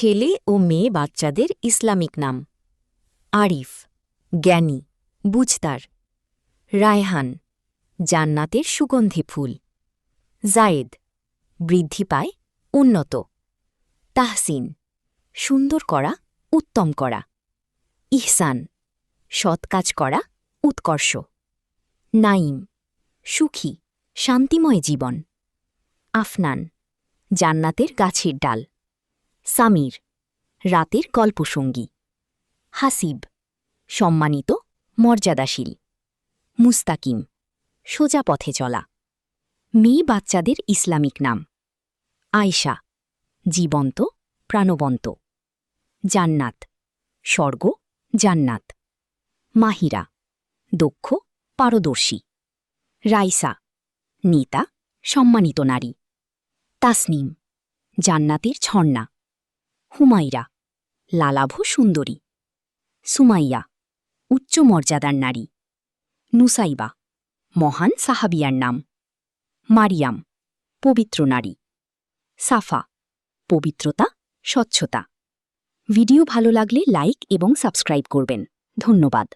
ছেলে ও মেয়ে বাচ্চাদের ইসলামিক নাম। আরিফ, জ্ঞানী, বুঝতার। রায়হান, জান্নাতের সুগন্ধি ফুল। জায়েদ, বৃদ্ধি পায়, উন্নত। তাহসিন, সুন্দর করা, উত্তম করা। ইহসান, সৎ কাজ করা, উৎকর্ষ। নাইম, সুখী, শান্তিময় জীবন। আফনান, জান্নাতের গাছের ডাল। সামির, রাতের গল্পসঙ্গী। হাসিব, সম্মানিত, মর্যাদাশীল। মুস্তাকিম, সোজা পথে চলা। মেয়ে বাচ্চাদের ইসলামিক নাম। আয়শা, জীবন্ত, প্রাণবন্ত। জান্নাত, স্বর্গ, জান্নাত। মাহিরা, দক্ষ, পারদর্শী। রাইসা, নেতা, সম্মানিত নারী। তাসনিম, জান্নাতের ঝর্ণা। হুমাইরা, লালাভ সুন্দরী। সুমাইয়া, উচ্চ মর্যাদার নারী। নুসাইবা, মহান সাহাবিয়ার নাম। মারিয়াম, পবিত্র নারী। সাফা, পবিত্রতা, স্বচ্ছতা। ভিডিও ভালো লাগলে লাইক এবং সাবস্ক্রাইব করবেন। ধন্যবাদ।